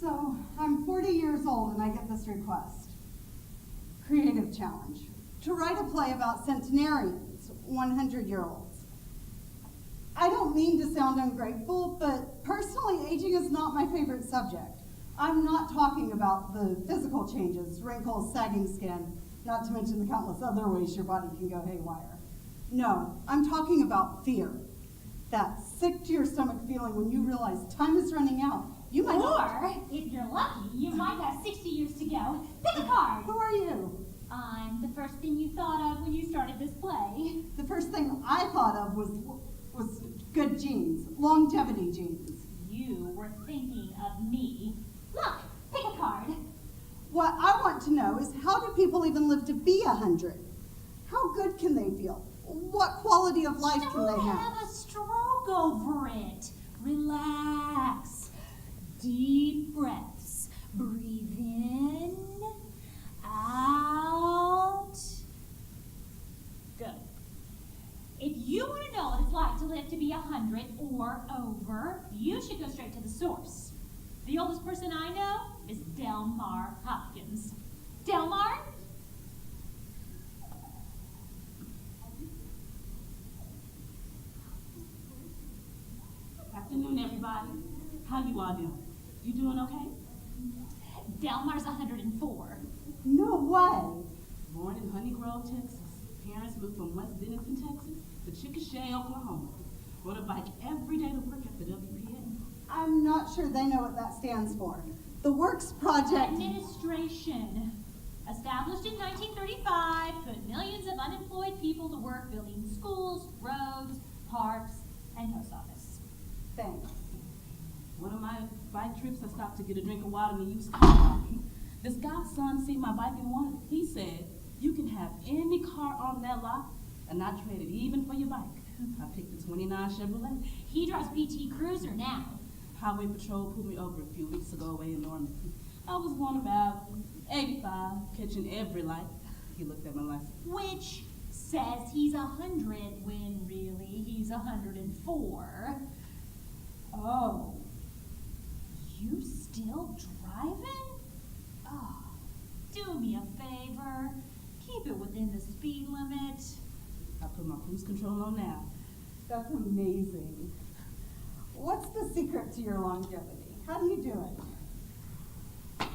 So, I'm 40 years old and I get this request. Creative challenge. To write a play about centenarians, 100-year-olds. I don't mean to sound ungrateful, but personally, aging is not my favorite subject. I'm not talking about the physical changes, wrinkles, sagging skin, not to mention the countless other ways your body can go haywire. No, I'm talking about fear. That sick-to-your-stomach feeling when you realize time is running out. You might Or, if you're lucky, you might have 60 years to go. Pick a card. Who are you? I'm the first thing you thought of when you started this play. The first thing I thought of was good genes, longevity genes. You were thinking of me. Look, pick a card. What I want to know is, how do people even live to be 100? How good can they feel? What quality of life can they Don't have? have a stroke over it. Relax. Deep breaths. Breathe in. Out. Good. If you want to know what it's like to live to be 100 or over, you should go straight to the source. The oldest person I know is Delmar Hopkins. Delmar? Afternoon, everybody. How you all doing? You doing okay? Delmar's 104. No way. Born in Honey Grove, Texas. Parents moved from West Denison, Texas to Chickasha, Oklahoma. Rode a bike every day to work at the WPA. I'm not sure they know what that stands for. The Works Project. Administration. Established in 1935, put millions of unemployed people to work building schools, roads, parks, and post office. Thanks. One of my bike trips, I stopped to get a drink of water in the used car. This guy's son seen my bike and wanted it. He said, "You can have any car on that lot, and I trade it even for your bike." I picked the 29 Chevrolet. He drives PT Cruiser now. Highway Patrol pulled me over a few weeks ago away in Norman. I was going about 85, catching every light. He looked at my license. Which says he's 100 when really he's 104. Oh, you still driving? Oh, do me a favor. Keep it within the speed limit. I put my cruise control on now. That's amazing. What's the secret to your longevity? How do you do it?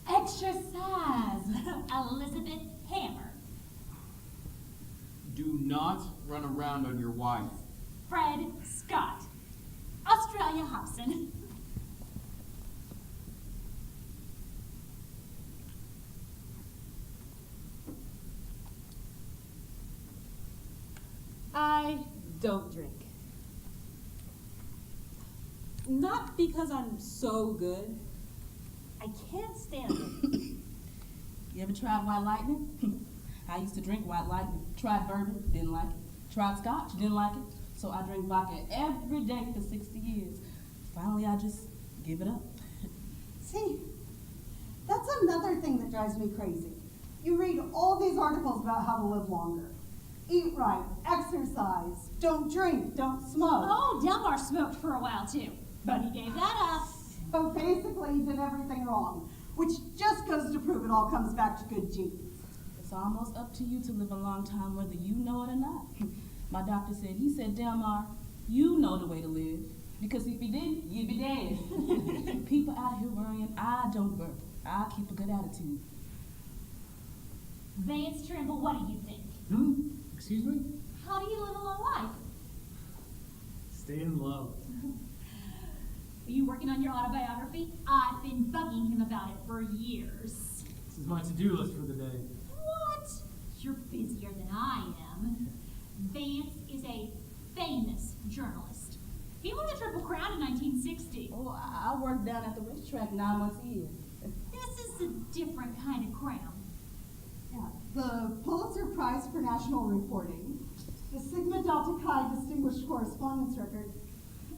Exercise. Elizabeth Hammer. Do not run around on your wife. Fred Scott. Australia Hobson. I don't drink. Not because I'm so good. I can't stand it. You ever tried White Lightning? I used to drink White Lightning. Tried bourbon, didn't like it. Tried scotch, didn't like it. So I drank vodka every day for 60 years. Finally, I just give it up. See, that's another thing that drives me crazy. You read all these articles about how to live longer. Eat right, exercise, don't drink, don't smoke. Oh, Delmar smoked for a while too, but he gave that up. But basically he did everything wrong, which just goes to prove it all comes back to good genes. It's almost up to you to live a long time, whether you know it or not. My doctor said, Delmar, you know the way to live. Because if you didn't, you'd be dead. People out here worrying, I don't worry. I keep a good attitude. Vance Trimble, what do you think? Excuse me? How do you live a long life? Stay in love. Are you working on your autobiography? I've been bugging him about it for years. This is my to-do list for the day. What? You're busier than I am. Vance is a famous journalist. He won the Triple Crown in 1960. Oh, I worked down at the racetrack 9 months a year. This is a different kind of crown. Yeah, the Pulitzer Prize for National Reporting, the Sigma Delta Chi Distinguished Correspondence Record,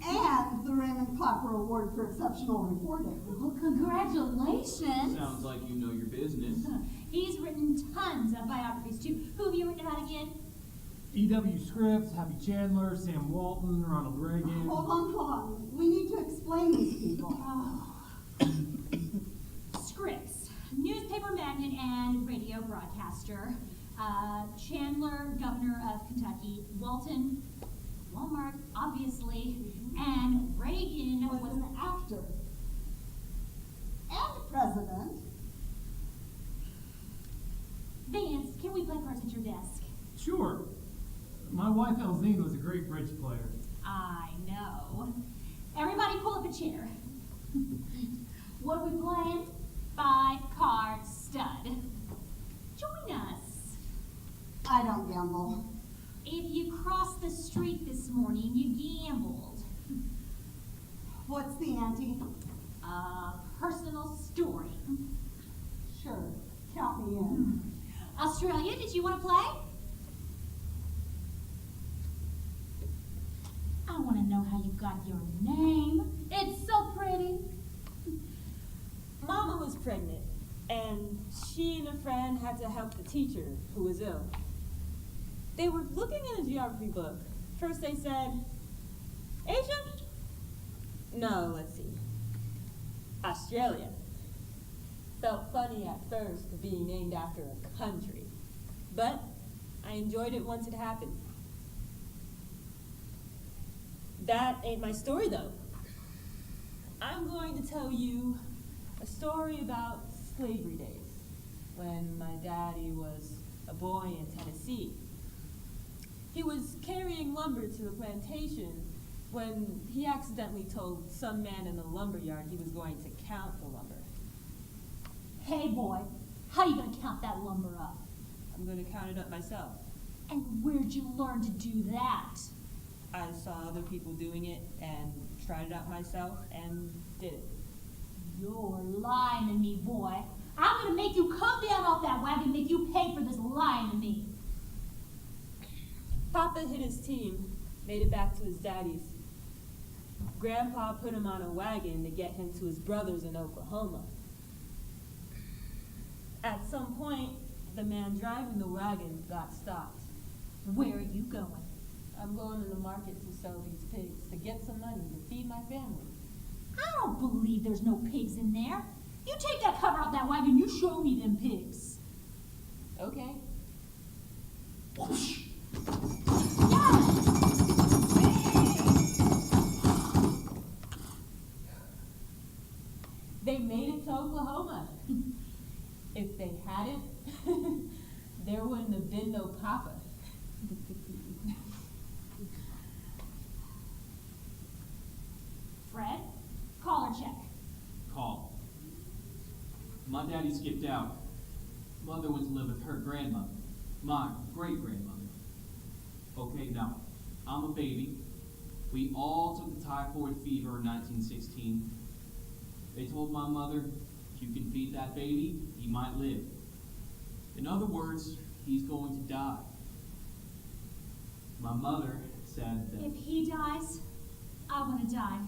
and the Raymond Clapper Award for Exceptional Reporting. Well, congratulations. Sounds like you know your business. He's written tons of biographies too. Who have you written about again? E.W. Scripps, Happy Chandler, Sam Walton, Ronald Reagan. Hold on. We need to explain these people. newspaper magnate and radio broadcaster. Chandler, governor of Kentucky. Walton, Walmart, obviously. And Reagan Was an actor. And president. Vance, can we play cards at your desk? Sure. My wife Elzine was a great bridge player. I know. Everybody pull up a chair. What are we playing? 5-card stud. Join us. I don't gamble. If you crossed the street this morning, you gambled. What's the ante? A personal story. Sure, count me in. Australia, did you want to play? I want to know how you got your name. It's so pretty. Mama was pregnant, and she and a friend had to help the teacher who was ill. They were looking in a geography book. First they said, Asia? No, let's see. Australia. Felt funny at first for being named after a country, but I enjoyed it once it happened. That ain't my story though. I'm going to tell you a story about slavery days, when my daddy was a boy in Tennessee. He was carrying lumber to the plantation when he accidentally told some man in the lumber yard he was going to count the lumber. Hey boy, how you gonna count that lumber up? I'm going to count it up myself. And where'd you learn to do that? I saw other people doing it and tried it out myself and did it. You're lying to me, boy. I'm gonna make you come down off that wagon and make you pay for this lying to me. Papa hit his team, made it back to his daddy's. Grandpa put him on a wagon to get him to his brothers in Oklahoma. At some point, the man driving the wagon got stopped. Where are you going? I'm going to the market to sell these pigs to get some money to feed my family. I don't believe there's no pigs in there. You take that cover out that wagon, you show me them pigs. Okay. They made it to Oklahoma. If they hadn't, there wouldn't have been no Papa. Fred, call or check? Call. My daddy skipped out. Mother went to live with her grandmother, my great-grandmother. Okay, now, I'm a baby. We all took the typhoid fever in 1916. They told my mother, if you can feed that baby, he might live. In other words, he's going to die. My mother said that... If he dies, I want to die.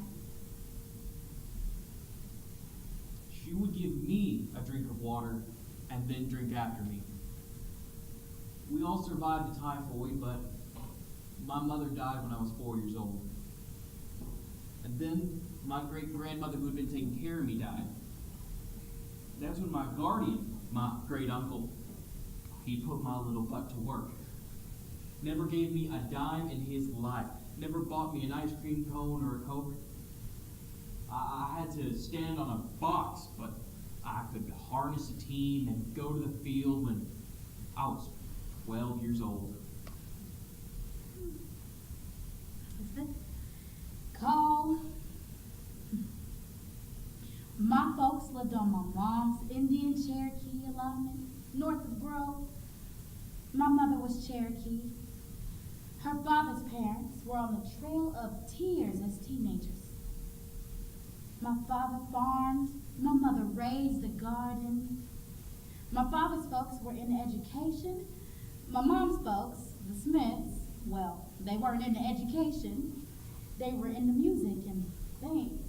She would give me a drink of water and then drink after me. We all survived the typhoid, but my mother died when I was 4 years old. And then my great-grandmother who had been taking care of me died. That's when my guardian, my great-uncle, he put my little butt to work. Never gave me a dime in his life. Never bought me an ice cream cone or a Coke. I had to stand on a box, but I could harness a team and go to the field when I was 12 years old. Call. My folks lived on my mom's Indian Cherokee allotment, north of Grove. My mother was Cherokee. Her father's parents were on the Trail of Tears as teenagers. My father farmed, my mother raised a garden. My father's folks were in education. My mom's folks, the Smiths, well, they weren't into education. They were into music and things.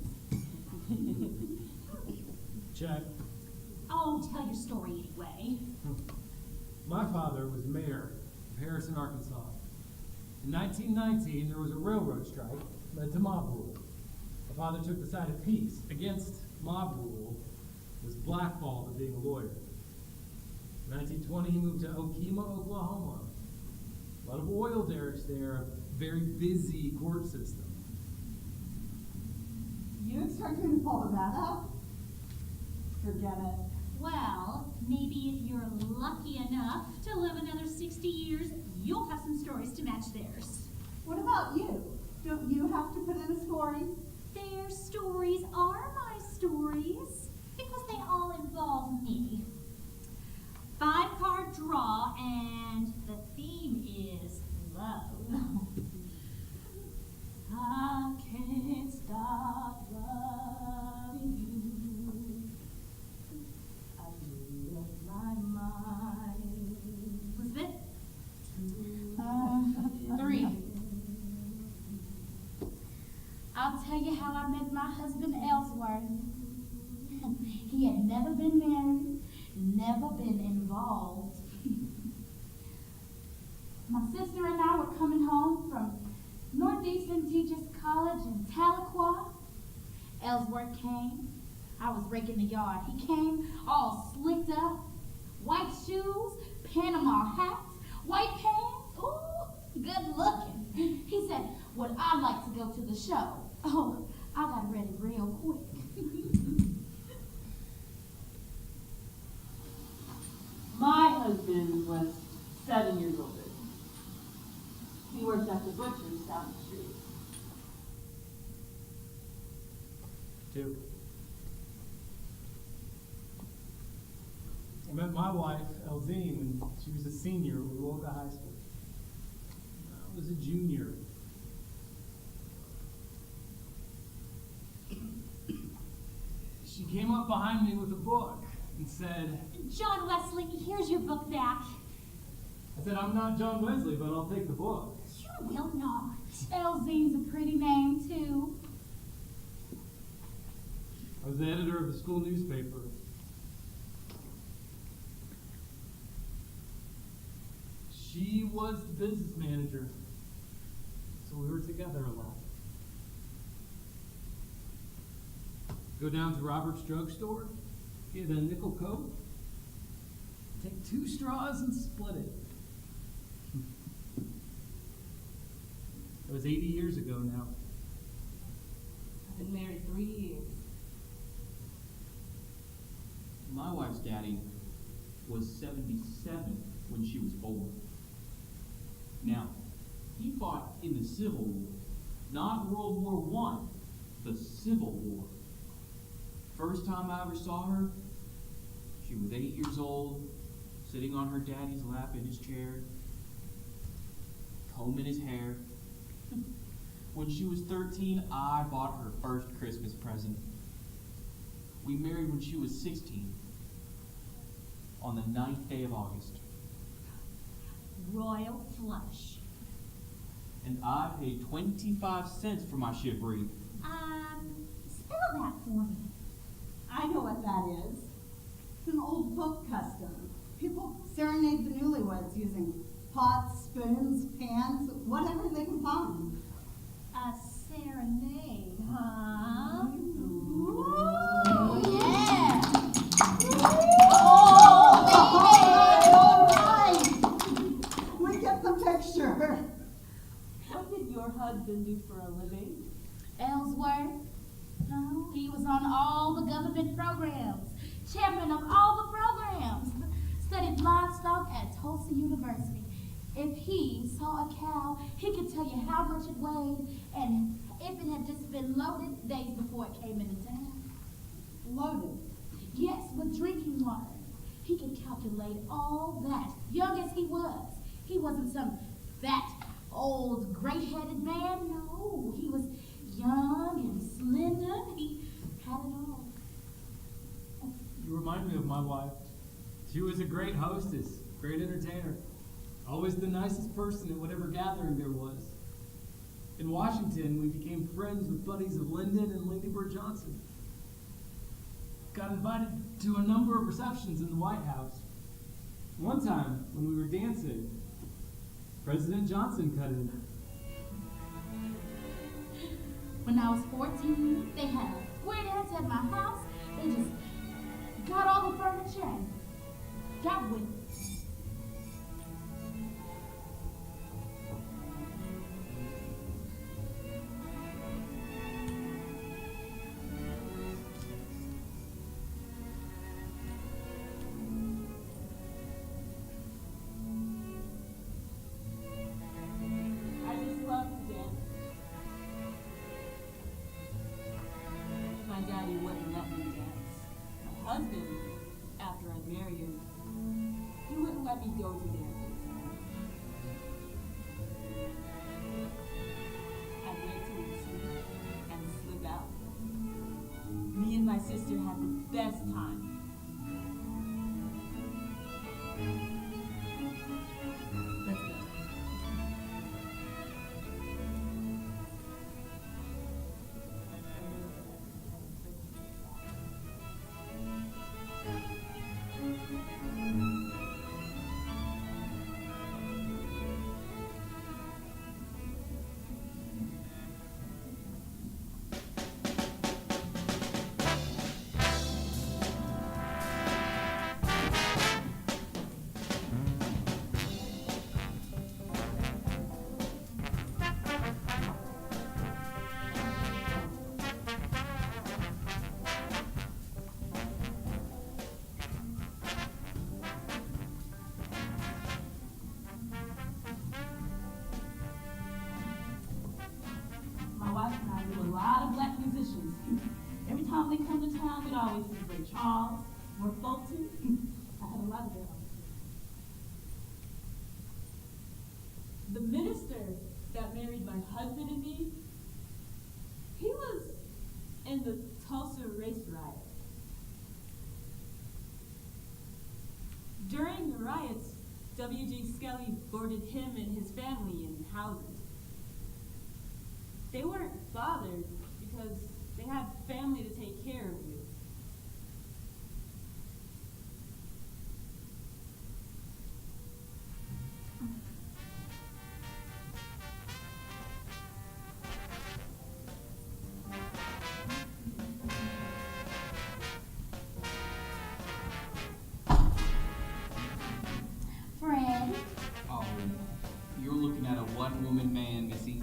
Check. Oh, tell your story anyway. My father was mayor of Harrison, Arkansas. In 1919, there was a railroad strike led to mob rule. My father took the side of peace against mob rule, was blackballed for being a lawyer. In 1920, he moved to Okima, Oklahoma. A lot of oil derricks there, a very busy court system. You expect me to follow that up? Forget it. Well, maybe if you're lucky enough to live another 60 years, you'll have some stories to match theirs. What about you? Don't you have to put in a story? Their stories are my stories because they all involve me. 5-card draw, and the theme is love. I can't stop loving you. I made up my mind. Elizabeth? 3. I'll tell you how I met my husband Ellsworth. He had never been married, never been involved. My sister and I were coming home from Northeastern Teachers College in Tahlequah. Ellsworth came. I was raking the yard. He came all slicked up, white shoes, Panama hat, white pants. Ooh, good looking. He said, would I like to go to the show? Oh, I got ready real quick. My husband was 7 years older. He worked at the butcher's down the street. 2. I met my wife, Elzine, when she was a senior at Weigand High School. I was a junior. She came up behind me with a book and said, John Wesley, here's your book back. I said, I'm not John Wesley, but I'll take the book. You will not. Elzine's a pretty name, too. I was the editor of the school newspaper. She was the business manager, so we were together a lot. Go down to Robert's drugstore, get a nickel Coke, take 2 straws and split it. That was 80 years ago now. I've been married 3 years. My wife's daddy was 77 when she was born. Now, he fought in the Civil War, not World War I, the Civil War. First time I ever saw her, she was 8 years old, sitting on her daddy's lap in his chair, combing his hair. When she was 13, I bought her first Christmas present. We married when she was 16, on the 9th day of August. Royal flush. And I paid 25 cents for my chivalry. Spell that for me. I know what that is. It's an old folk custom. People serenade the newlyweds using pots, spoons, pans, whatever they can find. A serenade, huh? Oh, yeah. All right. We get the picture. What did your husband do for a living? Ellsworth? No, he was on all the government programs, chairman of all the programs, studied livestock at Tulsa University. If he saw a cow, he could tell you how much it weighed and if it had just been loaded days before it came into town. Loaded. Yes, with drinking water. He could calculate all that, young as he was. He wasn't some fat, old, gray-headed man. No, he was young and slender. He had it all. You remind me of my wife. She was a great hostess, great entertainer. Always the nicest person at whatever gathering there was. In Washington, we became friends with buddies of Lyndon and Lady Bird Johnson. Got invited to a number of receptions in the White House. One time, when we were dancing, President Johnson cut in. When I was 14, they had a square dance at my house. They just got all the furniture and got with it. Daddy wouldn't let me dance. My husband, after I married him, he wouldn't let me go to dances. I'd wait till he'd sleep and slip out. Me and my sister had the best time. Let's go. My wife and I knew a lot of black musicians. Every time they come to town, we'd always see Ray Charles or Fulton. I had a lot of them. The minister that married my husband and me, he was in the Tulsa race riot. During the riots, W.G. Skelly boarded him and his family in houses. They weren't bothered because they had family to take care of you. Fred, Oh, you're looking at a one-woman man, Missy.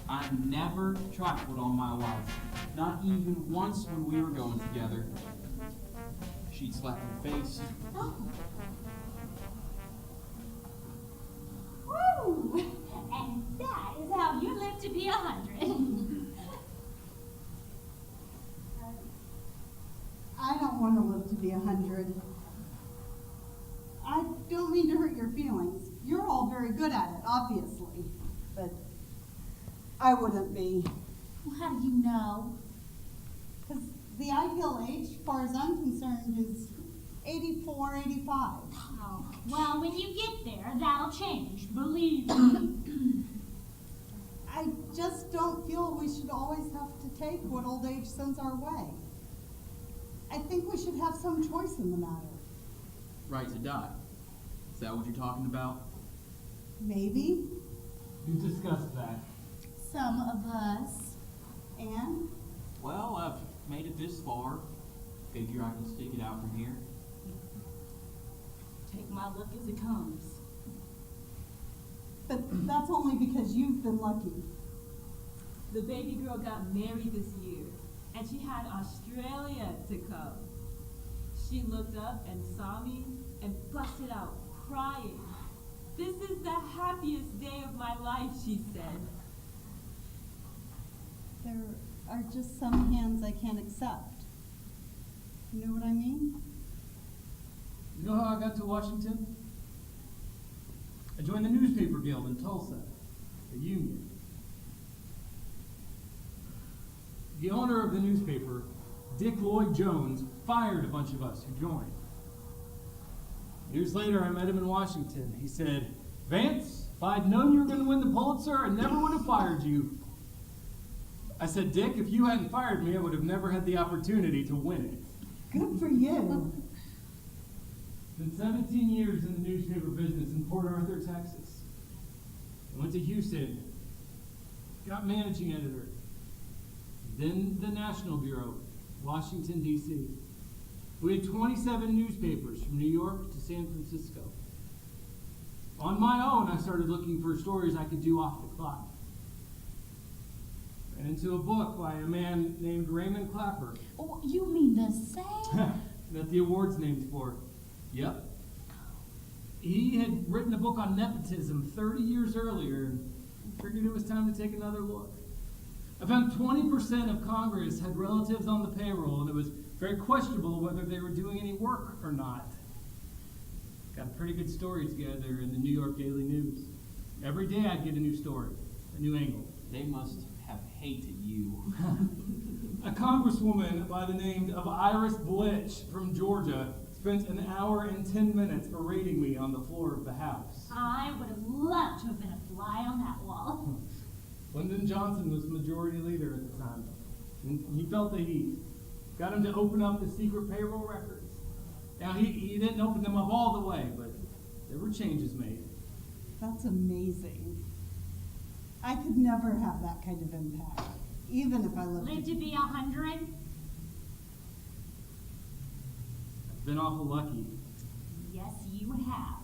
I never trifled on my wife, not even once when we were going together. She'd slap my face. Woo! And that is how you live to be 100. I don't want to live to be 100. I don't mean to hurt your feelings. You're all very good at it, obviously. But I wouldn't be. well, how do you know? Because the ideal age, as far as I'm concerned, is 84, 85. Oh, well, when you get there, that'll change. Believe me. I just don't feel we should always have to take what old age sends our way. I think we should have some choice in the matter. Right to die. Is that what you're talking about? Maybe. You discussed that. Some of us. And Well, I've made it this far. Figure I can stick it out from here. Take my luck as it comes. but that's only because you've been lucky. The baby girl got married this year, and she had Australia to come. She looked up and saw me and busted out crying. This is the happiest day of my life, she said. There are just some hands I can't accept. You know what I mean? You know how I got to Washington? I joined the newspaper guild in Tulsa, a union. The owner of the newspaper, Dick Lloyd Jones, fired a bunch of us who joined. Years later, I met him in Washington. He said, "Vance, if I'd known you were going to win the Pulitzer, I never would have fired you." I said, "Dick, if you hadn't fired me, I would have never had the opportunity to win it." Good for you. Been 17 years in the newspaper business in Port Arthur, Texas. I went to Houston, got managing editor, then the National Bureau, Washington, D.C. We had 27 newspapers from New York to San Francisco. On my own, I started looking for stories I could do off the clock. Ran into a book by a man named Raymond Clapper Oh, you mean the same? that the award's named for. Yep. He had written a book on nepotism 30 years earlier and figured it was time to take another look. About 20% of Congress had relatives on the payroll, and it was very questionable whether they were doing any work or not. Got a pretty good story together in the New York Daily News. Every day I'd get a new story, a new angle. They must have hated you. A congresswoman by the name of Iris Blitch from Georgia spent an hour and 10 minutes berating me on the floor of the House. I would have loved to have been a fly on that wall. Lyndon Johnson was majority leader at the time, and he felt the heat. Got him to open up the secret payroll records. Now, he didn't open them up all the way, but there were changes made. That's amazing. I could never have that kind of impact, even if I lived. Live to be 100? I've been awful lucky. Yes, you have.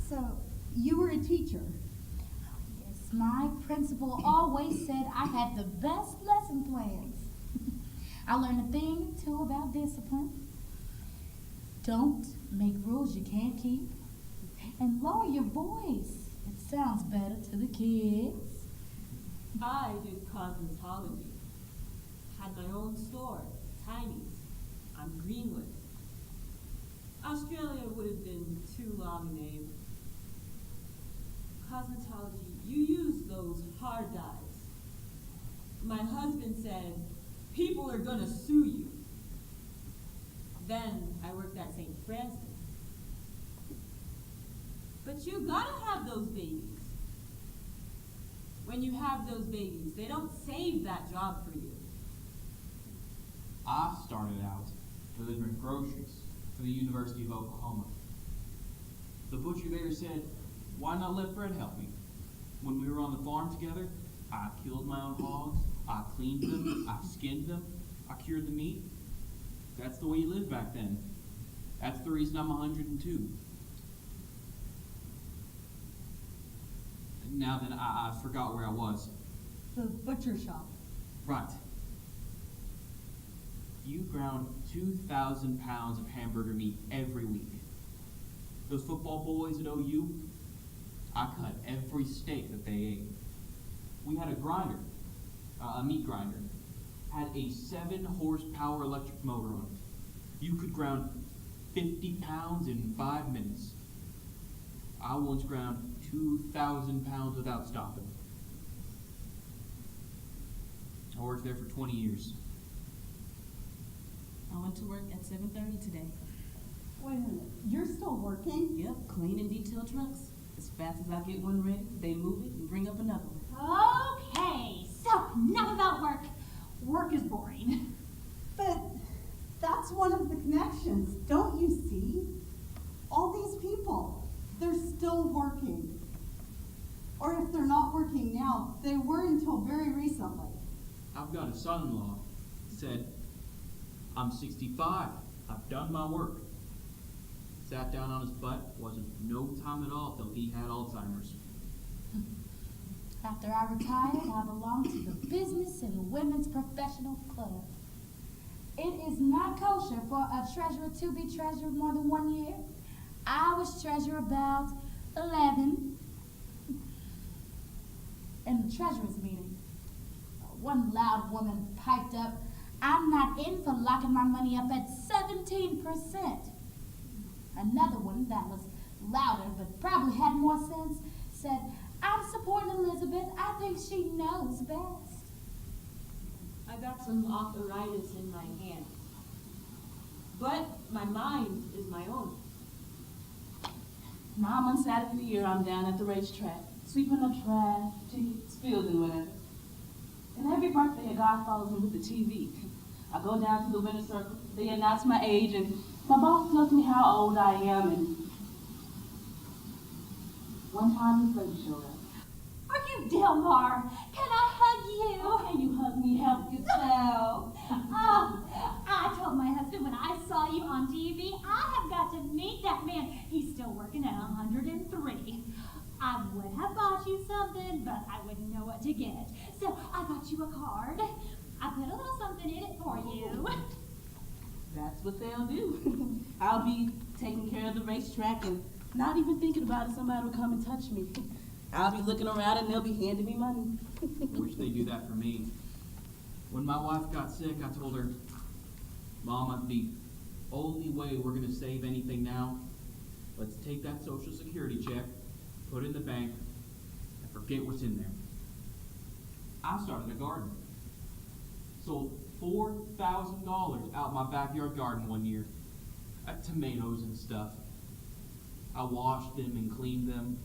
So, you were a teacher. Yes, my principal always said I had the best lesson plans. I learned a thing or two about discipline. Don't make rules you can't keep. And lower your voice. It sounds better to the kids. I did cosmetology. Had my own store, Tiny's, on Greenwood. Australia would have been too long a name. Cosmetology, you use those hard dyes. My husband said, people are gonna sue you. Then I worked at St. Francis. But you gotta have those babies. When you have those babies, they don't save that job for you. I started out delivering groceries for the University of Oklahoma. The butcher there said, why not let Fred help me? When we were on the farm together, I killed my own hogs, I cleaned them, I skinned them, I cured the meat. That's the way you lived back then. That's the reason I'm 102. Now then, I forgot where I was. The butcher shop. Right. You ground 2,000 pounds of hamburger meat every week. Those football boys at OU, I cut every steak that they ate. We had a grinder, a meat grinder, had a 7-horsepower electric motor on it. You could ground 50 pounds in 5 minutes. I once ground 2,000 pounds without stopping. I worked there for 20 years. I went to work at 7:30 today. Wait a minute, you're still working? Yep, clean and detail trucks. As fast as I get one ready, they move it and bring up another one. Okay, so enough about work. Work is boring. But that's one of the connections, don't you see? All these people, they're still working. Or if they're not working now, they were until very recently. I've got a son-in-law. Said, I'm 65. I've done my work. Sat down on his butt. Wasn't no time at all till he had Alzheimer's. After I retired, I belonged to the Business and Women's Professional Club. It is not kosher for a treasurer to be treasured more than 1 year. I was treasurer about 11. In the treasurer's meeting, one loud woman piped up, I'm not in for locking my money up at 17%. Another one that was louder but probably had more sense said, I'm supporting Elizabeth. I think she knows best. I got some arthritis in my hand. But my mind is my own. 9 months out of the year, I'm down at the racetrack, sweeping up trash, tickets, fields, and whatever. And every birthday, a guy follows me with the TV. I go down to the winner's circle, they announce my age, and my boss tells me how old I am, and one time his lady showed up. Are you Delmar? Can I hug you? Oh, can you hug me? Help yourself. I told my husband when I saw you on TV, I have got to meet that man. He's still working at 103. I would have bought you something, but I wouldn't know what to get. So I got you a card. I put a little something in it for you. That's what they'll do. I'll be taking care of the racetrack and not even thinking about it. Somebody will come and touch me. I'll be looking around and they'll be handing me money. Wish they'd do that for me. When my wife got sick, I told her, Mama, the only way we're going to save anything now, let's take that Social Security check, put it in the bank, and forget what's in there. I started a garden. Sold $4,000 out my backyard garden one year. Tomatoes and stuff. I washed them and cleaned them.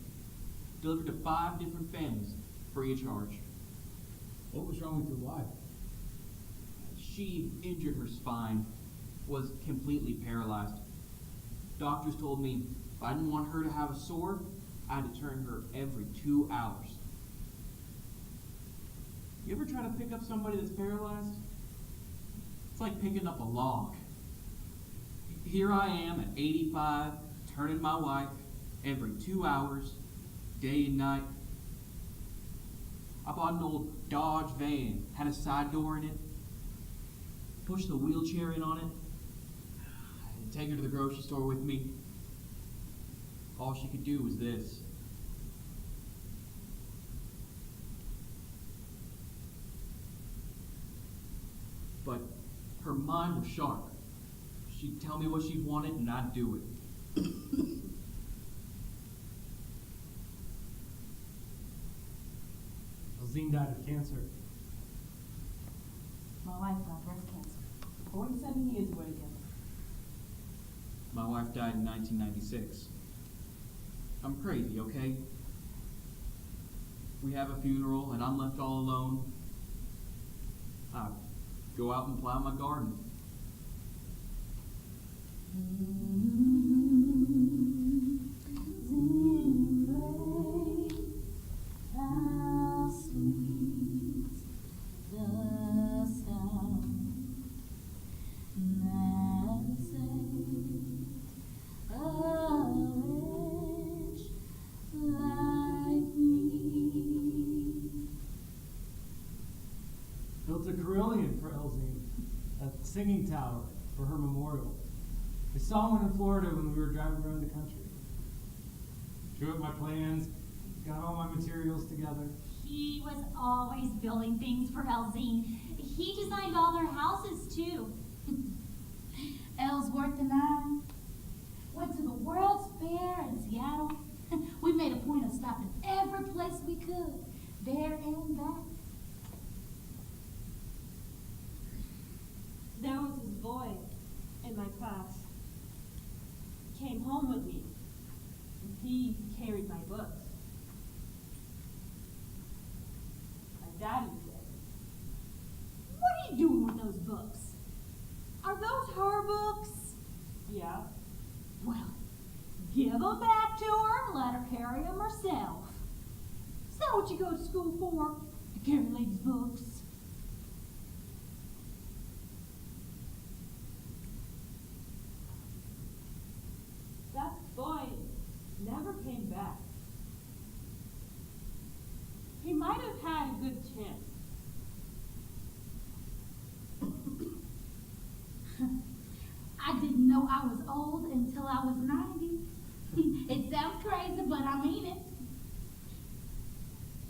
Delivered to 5 different families, free of charge. What was wrong with your wife? She injured her spine, was completely paralyzed. Doctors told me if I didn't want her to have a sore, I had to turn her every 2 hours. You ever try to pick up somebody that's paralyzed? It's like picking up a log. Here I am at 85, turning my wife every 2 hours, day and night. I bought an old Dodge van, had a side door in it, pushed the wheelchair in on it, and take her to the grocery store with me. All she could do was this. But her mind was sharp. She'd tell me what she wanted and I'd do it. Elzine died of cancer. My wife got breast cancer. 47 years we're together. My wife died in 1996. I'm crazy, okay? We have a funeral and I'm left all alone. I go out and plow my garden. How sweet the sound that saved a wretch like me. Built a carillon for Elzine, a singing tower for her memorial. I saw one in Florida when we were driving around the country. Drew up my plans, got all my materials together. He was always building things for Elzine. He designed all their houses, too. Ellsworth and I went to the World's Fair in Seattle. We made a point of stopping every place we could, there and back. There was this boy in my class. He came home with me. He carried my books. My daddy said, What are you doing with those books? Are those her books? yeah, Well, give them back to her and let her carry them herself. Is that what you go to school for? To carry ladies' books? that boy never came back. He might have had a good chance. I didn't know I was old until I was 90. It sounds crazy, but I mean it.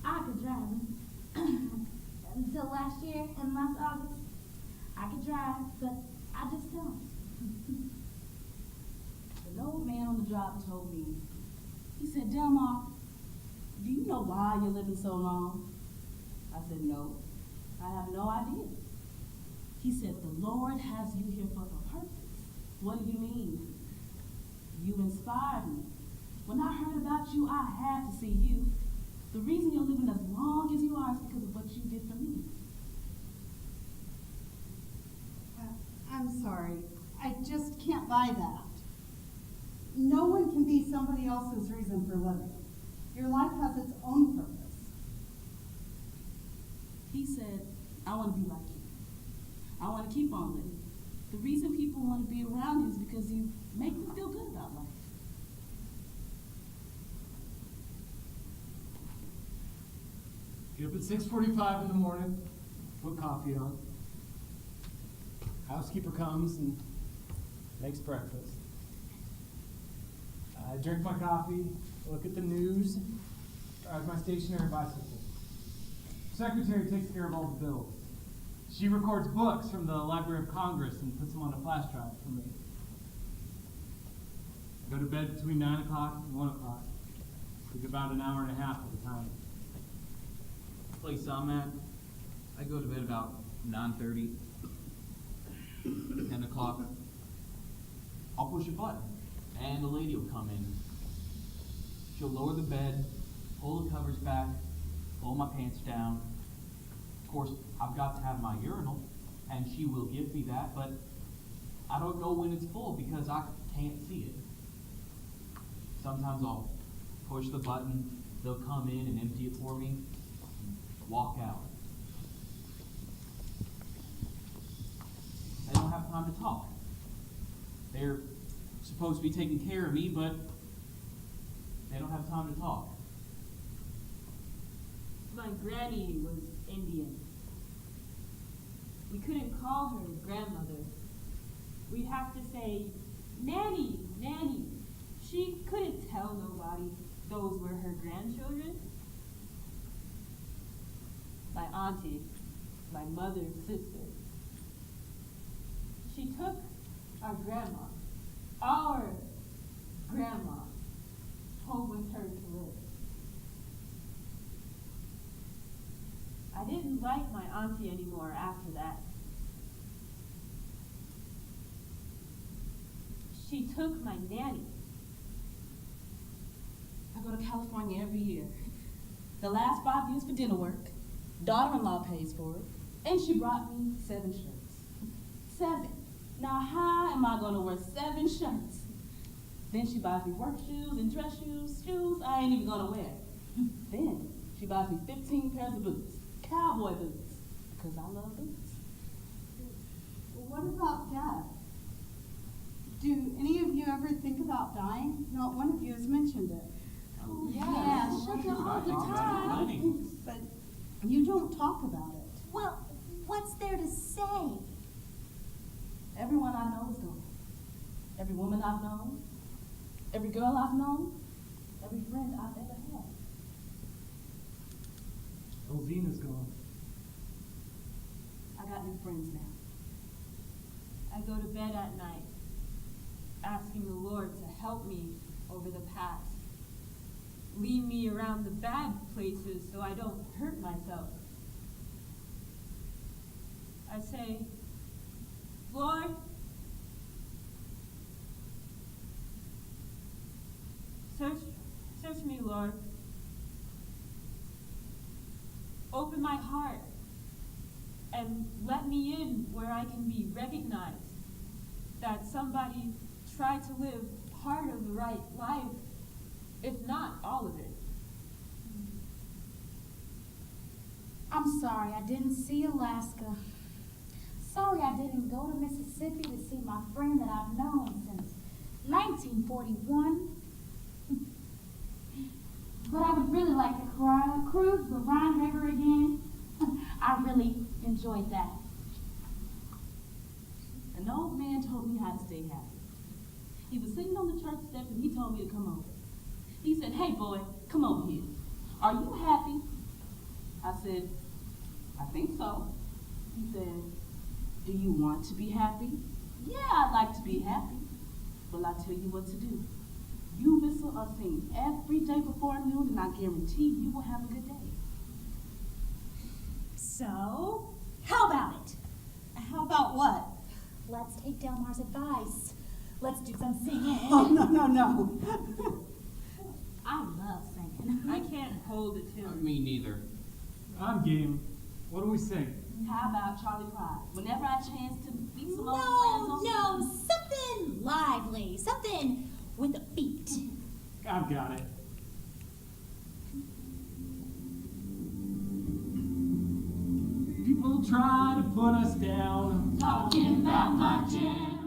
I could drive. Until last year, in last August, I could drive, but I just don't. An old man on the job told me, he said, Delmar, do you know why you're living so long? I said, no, I have no idea. He said, the Lord has you here for a purpose. What do you mean? You inspired me. When I heard about you, I had to see you. The reason you're living as long as you are is because of what you did for me. I'm sorry. I just can't buy that. No one can be somebody else's reason for living. Your life has its own purpose. He said, I want to be like you. I want to keep on living. The reason people want to be around you is because you make them feel good about life. Get up at 6:45 in the morning, put coffee on. Housekeeper comes and makes breakfast. I drink my coffee, look at the news, drive my stationary bicycle. Secretary takes care of all the bills. She records books from the Library of Congress and puts them on a flash drive for me. I go to bed between 9 o'clock and 1 o'clock. Take about an hour and a half at a time. Place I'm at, I go to bed about 9:30, 10 o'clock. I'll push a button, and a lady will come in. She'll lower the bed, pull the covers back, pull my pants down. Of course, I've got to have my urinal, and she will give me that, but I don't know when it's full because I can't see it. Sometimes I'll push the button, they'll come in and empty it for me, walk out. They don't have time to talk. They're supposed to be taking care of me, but they don't have time to talk. My granny was Indian. We couldn't call her grandmother. We'd have to say, Nanny, Nanny. She couldn't tell nobody those were her grandchildren. My auntie, my mother's sister, she took our grandma, home with her to live. I didn't like my auntie anymore after that. She took my nanny. I go to California every year. The last 5 years for dinner work. Daughter-in-law pays for it. And she brought me 7 shirts. 7. Now how am I gonna wear 7 shirts? Then she buys me work shoes and dress shoes I ain't even gonna wear. Then she buys me 15 pairs of boots, cowboy boots, because I love boots. What about death? Do any of you ever think about dying? Not one of you has mentioned it. Yeah, sugar all the time. But you don't talk about it. Well, what's there to say? Everyone I know is gone. Every woman I've known, every girl I've known, every friend I've ever had. Elvina's gone. I got new friends now. I go to bed at night, asking the Lord to help me over the past. Lead me around the bad places so I don't hurt myself. I say, Lord, search me, Lord. Open my heart and let me in where I can be recognized that somebody tried to live part of the right life, if not all of it. I'm sorry I didn't see Alaska. Sorry I didn't go to Mississippi to see my friend that I've known since 1941. But I would really like to cruise the Rhine River again. I really enjoyed that. An old man told me how to stay happy. He was sitting on the church steps and he told me to come over. He said, hey boy, come over here. Are you happy? I said, I think so. He said, do you want to be happy? Yeah, I'd like to be happy. Well, I tell you what to do. You whistle or sing every day before noon and I guarantee you will have a good day. So, how about it? How about what? Let's take Delmar's advice. Let's do some singing. Oh, no. I love singing. I can't hold a tune. Me neither. I'm game. What do we sing? How about Charlie Pride? Whenever I chance to beat some old friends No, on something lively, something with a beat. I've got it. People try to put us down, Talking about my jam.